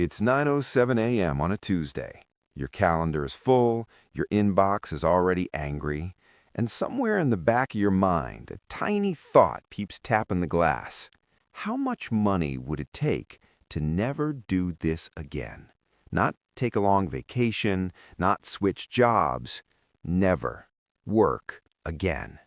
It's 9:07 a.m. on a Tuesday. Your calendar is full, your inbox is already angry, and somewhere in the back of your mind, a tiny thought keeps tapping the glass. How much money would it take to never do this again? Not take a long vacation, not switch jobs, never work again.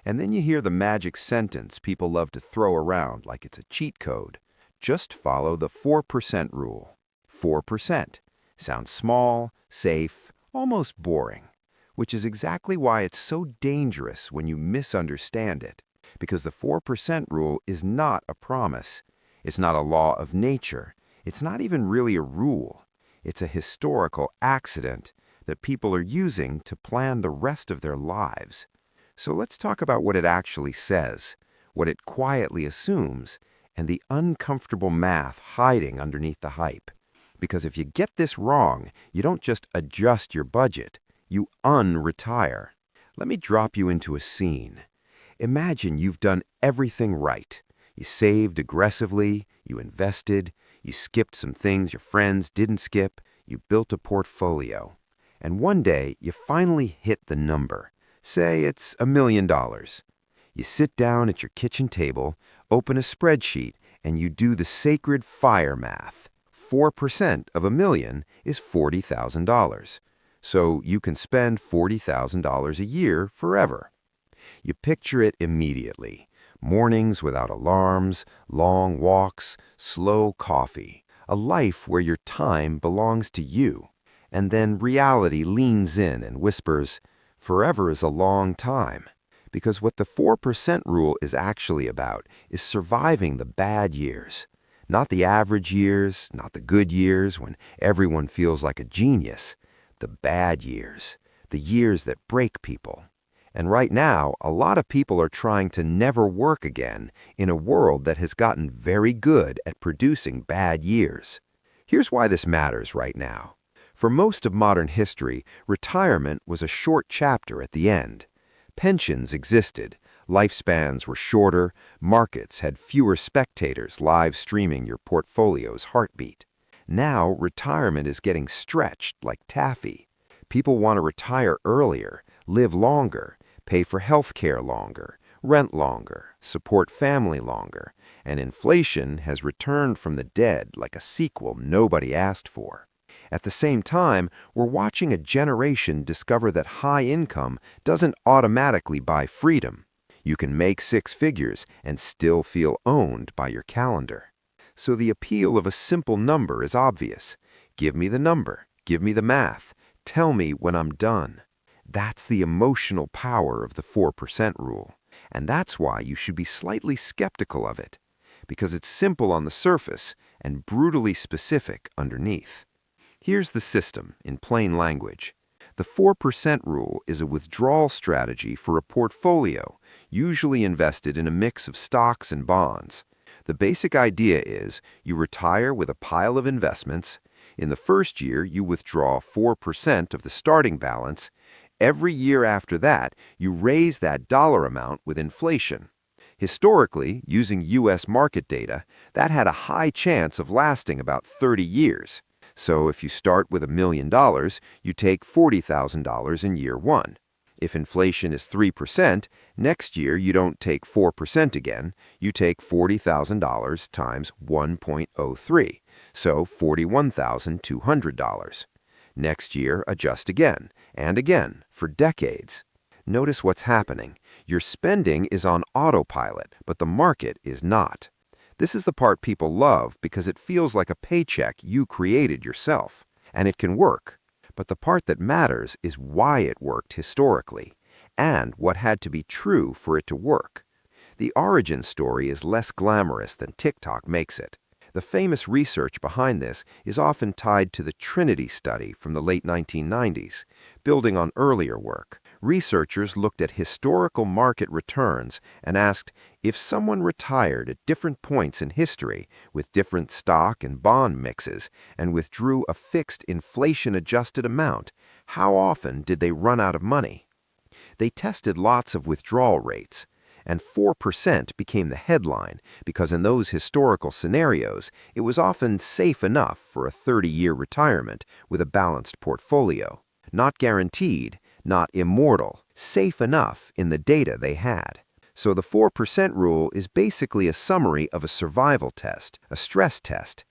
And then you hear the magic sentence people love to throw around like it's a cheat code. Just follow the 4% rule. 4%. Sounds small, safe, almost boring, which is exactly why it's so dangerous when you misunderstand it. Because the 4% rule is not a promise. It's not a law of nature. It's not even really a rule. It's a historical accident that people are using to plan the rest of their lives. So let's talk about what it actually says, what it quietly assumes, and the uncomfortable math hiding underneath the hype. Because if you get this wrong, you don't just adjust your budget, you unretire. Let me drop you into a scene. Imagine you've done everything right. You saved aggressively, you invested, you skipped some things your friends didn't skip, you built a portfolio. And one day, you finally hit the number. Say it's $1 million. You sit down at your kitchen table, open a spreadsheet, and you do the sacred fire math. 4% of $1 million is $40,000. So you can spend $40,000 a year forever. You picture it immediately. Mornings without alarms, long walks, slow coffee. A life where your time belongs to you. And then reality leans in and whispers, forever is a long time. Because what the 4% rule is actually about is surviving the bad years. Not the average years, not the good years when everyone feels like a genius. The bad years, the years that break people. And right now, a lot of people are trying to never work again in a world that has gotten very good at producing bad years. Here's why this matters right now. For most of modern history, retirement was a short chapter at the end. Pensions existed, lifespans were shorter, markets had fewer spectators live streaming your portfolio's heartbeat. Now, retirement is getting stretched like taffy. People want to retire earlier, live longer, pay for health care longer, rent longer, support family longer, and inflation has returned from the dead like a sequel nobody asked for. At the same time, we're watching a generation discover that high income doesn't automatically buy freedom. You can make six figures and still feel owned by your calendar. So the appeal of a simple number is obvious. Give me the number, give me the math, tell me when I'm done. That's the emotional power of the 4% rule. And that's why you should be slightly skeptical of it. Because it's simple on the surface and brutally specific underneath. Here's the system in plain language. The 4% rule is a withdrawal strategy for a portfolio, usually invested in a mix of stocks and bonds. The basic idea is you retire with a pile of investments. In the first year, you withdraw 4% of the starting balance. Every year after that, you raise that dollar amount with inflation. Historically, using U.S. market data, that had a high chance of lasting about 30 years. So if you start with $1 million, you take $40,000 in year one. If inflation is 3%, next year you don't take 4% again, you take $40,000 times 1.03, so $41,200. Next year, adjust again, and again, for decades. Notice what's happening. Your spending is on autopilot, but the market is not. This is the part people love because it feels like a paycheck you created yourself, and it can work. But the part that matters is why it worked historically, and what had to be true for it to work. The origin story is less glamorous than TikTok makes it. The famous research behind this is often tied to the Trinity study from the late 1990s, building on earlier work. Researchers looked at historical market returns and asked if someone retired at different points in history with different stock and bond mixes and withdrew a fixed inflation-adjusted amount, how often did they run out of money? They tested lots of withdrawal rates, And 4% became the headline because in those historical scenarios, it was often safe enough for a 30-year retirement with a balanced portfolio. Not guaranteed, not immortal, safe enough in the data they had. So the 4% rule is basically a summary of a survival test, a stress test.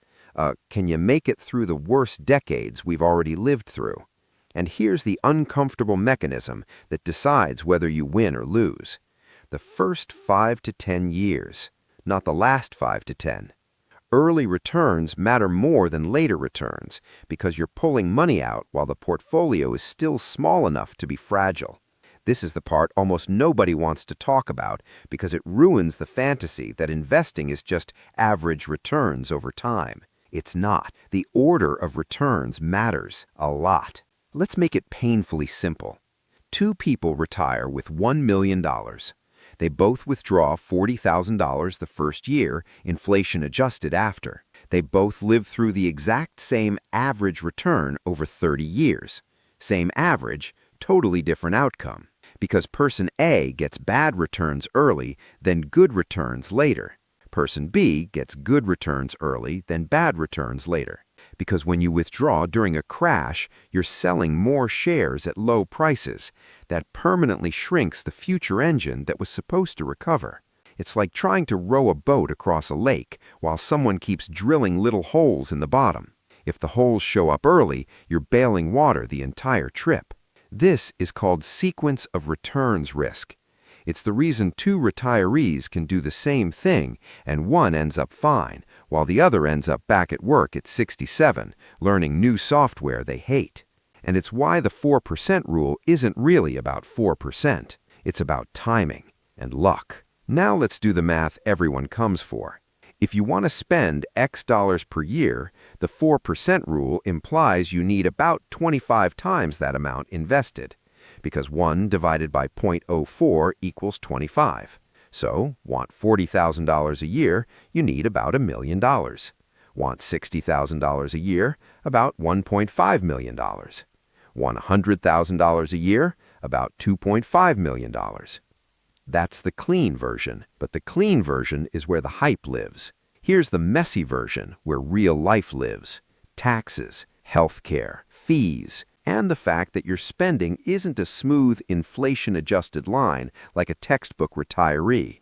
Can you make it through the worst decades we've already lived through? And here's the uncomfortable mechanism that decides whether you win or lose. The first 5 to 10 years, not the last 5 to 10. Early returns matter more than later returns because you're pulling money out while the portfolio is still small enough to be fragile. This is the part almost nobody wants to talk about because it ruins the fantasy that investing is just average returns over time. It's not. The order of returns matters a lot. Let's make it painfully simple. Two people retire with $1 million. They both withdraw $40,000 the first year, inflation adjusted after. They both live through the exact same average return over 30 years. Same average, totally different outcome. Because person A gets bad returns early, then good returns later. Person B gets good returns early, then bad returns later. Because when you withdraw during a crash, you're selling more shares at low prices. That permanently shrinks the future engine that was supposed to recover. It's like trying to row a boat across a lake while someone keeps drilling little holes in the bottom. If the holes show up early, you're bailing water the entire trip. This is called sequence of returns risk. It's the reason two retirees can do the same thing and one ends up fine, while the other ends up back at work at 67, learning new software they hate. And it's why the 4% rule isn't really about 4%. It's about timing and luck. Now let's do the math everyone comes for. If you want to spend X dollars per year, the 4% rule implies you need about 25 times that amount invested, because 1 divided by 0.04 equals 25. So, want $40,000 a year, you need about $1 million. Want $60,000 a year, about $1.5 million. Want $100,000 a year, about $2.5 million. That's the clean version, but the clean version is where the hype lives. Here's the messy version where real life lives. Taxes, healthcare, fees, and the fact that your spending isn't a smooth, inflation-adjusted line like a textbook retiree.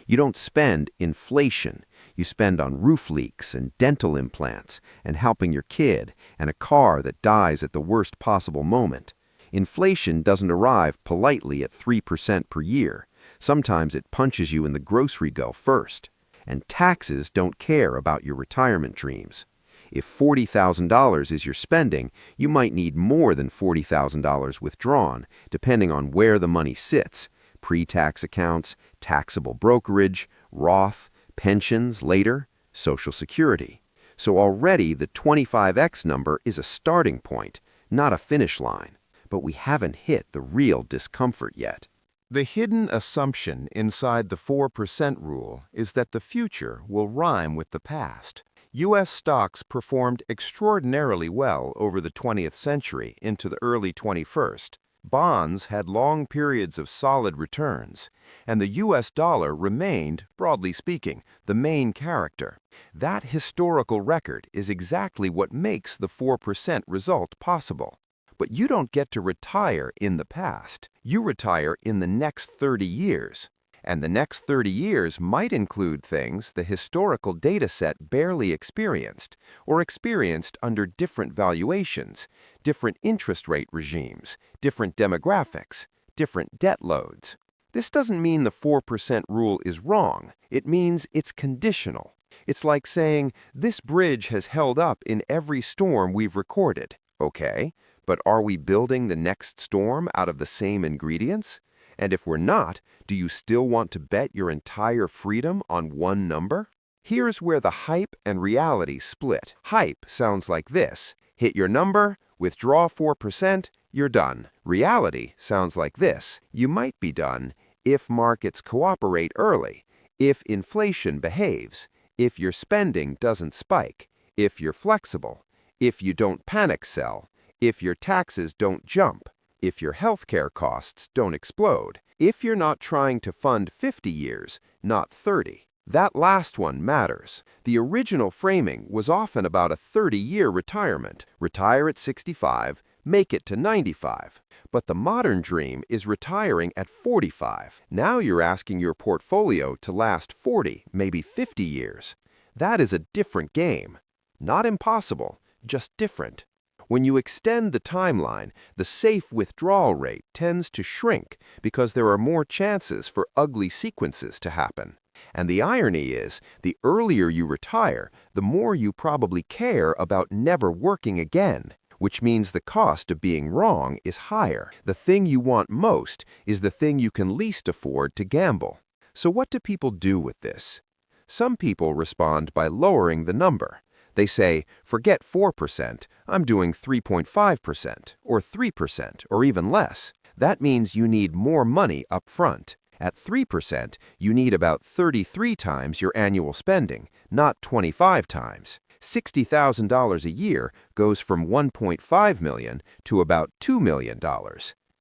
You don't spend inflation. You spend on roof leaks and dental implants and helping your kid and a car that dies at the worst possible moment. Inflation doesn't arrive politely at 3% per year. Sometimes it punches you in the grocery go first. And taxes don't care about your retirement dreams. If $40,000 is your spending, you might need more than $40,000 withdrawn, depending on where the money sits. Pre-tax accounts, taxable brokerage, Roth, pensions later, Social Security. So already the 25x number is a starting point, not a finish line. But we haven't hit the real discomfort yet. The hidden assumption inside the 4% rule is that the future will rhyme with the past. U.S. stocks performed extraordinarily well over the 20th century into the early 21st. Bonds had long periods of solid returns, and the U.S. dollar remained, broadly speaking, the main character. That historical record is exactly what makes the 4% result possible. But you don't get to retire in the past. You retire in the next 30 years. And the next 30 years might include things the historical data set barely experienced, or experienced under different valuations, different interest rate regimes, different demographics, different debt loads. This doesn't mean the 4% rule is wrong. It means it's conditional. It's like saying, this bridge has held up in every storm we've recorded. Okay. But are we building the next storm out of the same ingredients? And if we're not, do you still want to bet your entire freedom on one number? Here's where the hype and reality split. Hype sounds like this. Hit your number, withdraw 4%, you're done. Reality sounds like this. You might be done if markets cooperate early, if inflation behaves, if your spending doesn't spike, if you're flexible, if you don't panic sell, if your taxes don't jump, if your healthcare costs don't explode, if you're not trying to fund 50 years, not 30. That last one matters. The original framing was often about a 30-year retirement. Retire at 65, make it to 95. But the modern dream is retiring at 45. Now you're asking your portfolio to last 40, maybe 50 years. That is a different game. Not impossible, just different. When you extend the timeline, the safe withdrawal rate tends to shrink because there are more chances for ugly sequences to happen. And the irony is, the earlier you retire, the more you probably care about never working again, which means the cost of being wrong is higher. The thing you want most is the thing you can least afford to gamble. So what do people do with this? Some people respond by lowering the number. They say, forget 4%, I'm doing 3.5%, or 3%, or even less. That means you need more money up front. At 3%, you need about 33 times your annual spending, not 25 times. $60,000 a year goes from $1.5 million to about $2 million.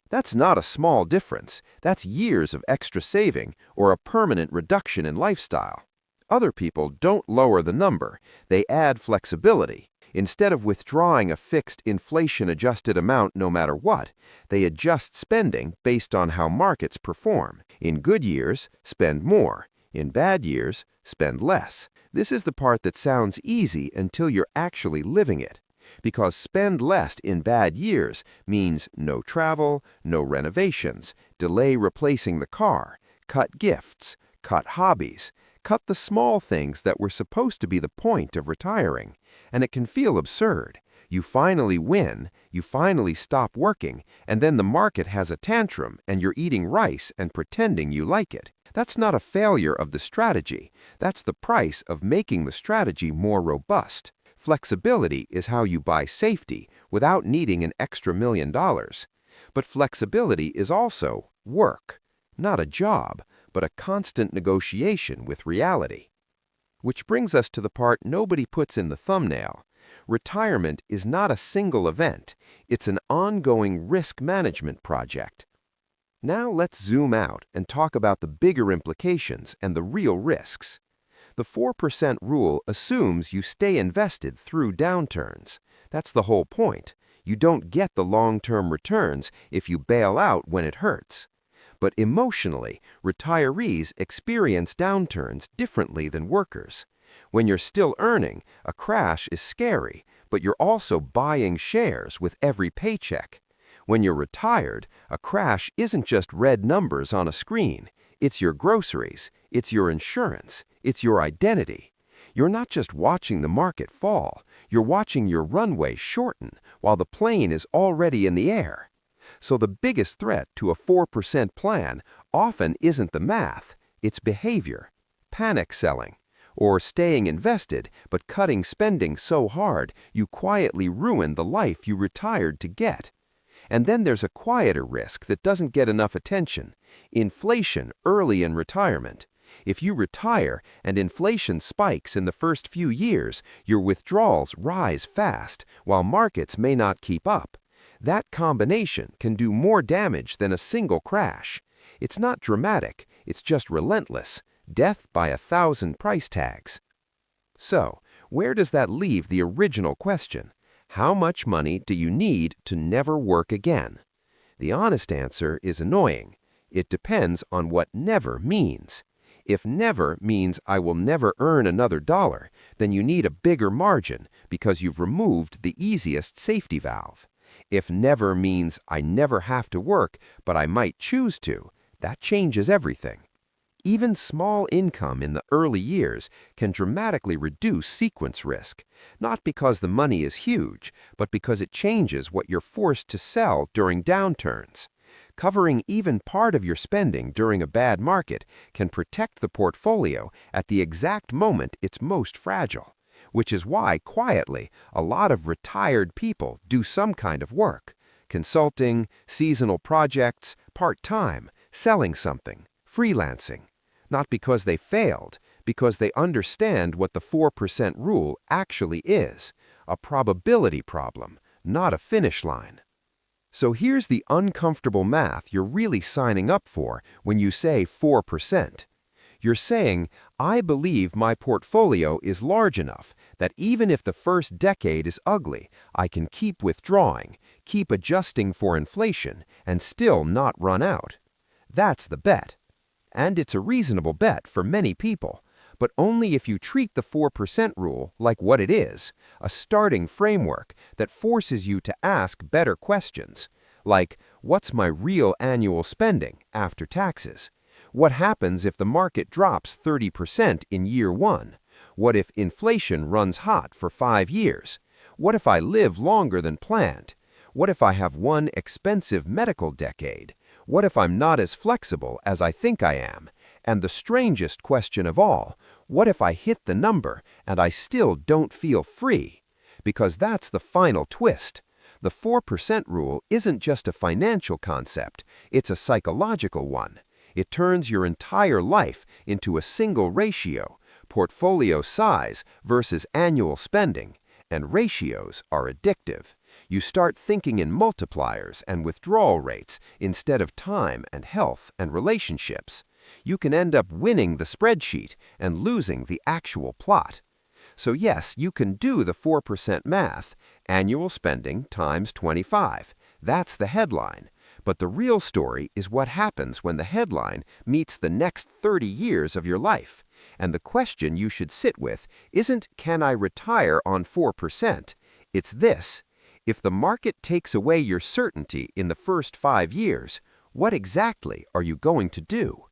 That's not a small difference. That's years of extra saving or a permanent reduction in lifestyle. Other people don't lower the number. They add flexibility. Instead of withdrawing a fixed inflation-adjusted amount no matter what, they adjust spending based on how markets perform. In good years, spend more. In bad years, spend less. This is the part that sounds easy until you're actually living it. Because spend less in bad years means no travel, no renovations, delay replacing the car, cut gifts, cut hobbies, cut the small things that were supposed to be the point of retiring. And it can feel absurd. You finally win, you finally stop working, and then the market has a tantrum and you're eating rice and pretending you like it. That's not a failure of the strategy. That's the price of making the strategy more robust. Flexibility is how you buy safety without needing an extra $1 million. But flexibility is also work, not a job, but a constant negotiation with reality. Which brings us to the part nobody puts in the thumbnail. Retirement is not a single event. It's an ongoing risk management project. Now let's zoom out and talk about the bigger implications and the real risks. The 4% rule assumes you stay invested through downturns. That's the whole point. You don't get the long-term returns if you bail out when it hurts. But emotionally, retirees experience downturns differently than workers. When you're still earning, a crash is scary, but you're also buying shares with every paycheck. When you're retired, a crash isn't just red numbers on a screen. It's your groceries, it's your insurance, it's your identity. You're not just watching the market fall, you're watching your runway shorten while the plane is already in the air. So the biggest threat to a 4% plan often isn't the math, it's behavior, panic selling, or staying invested but cutting spending so hard you quietly ruin the life you retired to get. And then there's a quieter risk that doesn't get enough attention: inflation early in retirement. If you retire and inflation spikes in the first few years, your withdrawals rise fast while markets may not keep up. That combination can do more damage than a single crash. It's not dramatic, it's just relentless. Death by 1,000 price tags. So, where does that leave the original question? How much money do you need to never work again? The honest answer is annoying. It depends on what never means. If never means I will never earn another dollar, then you need a bigger margin because you've removed the easiest safety valve. If never means I never have to work, but I might choose to, that changes everything. Even small income in the early years can dramatically reduce sequence risk, not because the money is huge, but because it changes what you're forced to sell during downturns. Covering even part of your spending during a bad market can protect the portfolio at the exact moment it's most fragile, which is why, quietly, a lot of retired people do some kind of work: consulting, seasonal projects, part-time, selling something, freelancing. Not because they failed, because they understand what the 4% rule actually is: a probability problem, not a finish line. So here's the uncomfortable math you're really signing up for when you say 4%. You're saying, I believe my portfolio is large enough that even if the first decade is ugly, I can keep withdrawing, keep adjusting for inflation, and still not run out. That's the bet. And it's a reasonable bet for many people, but only if you treat the 4% rule like what it is, a starting framework that forces you to ask better questions, like, what's my real annual spending after taxes? What happens if the market drops 30% in year one? What if inflation runs hot for 5 years? What if I live longer than planned? What if I have one expensive medical decade? What if I'm not as flexible as I think I am? And the strangest question of all, what if I hit the number and I still don't feel free? Because that's the final twist. The 4% rule isn't just a financial concept, it's a psychological one. It turns your entire life into a single ratio, portfolio size versus annual spending, and ratios are addictive. You start thinking in multipliers and withdrawal rates instead of time and health and relationships. You can end up winning the spreadsheet and losing the actual plot. So yes, you can do the 4% math, annual spending times 25. That's the headline. But the real story is what happens when the headline meets the next 30 years of your life. And the question you should sit with isn't, can I retire on 4%? It's this: if the market takes away your certainty in the first 5 years, what exactly are you going to do?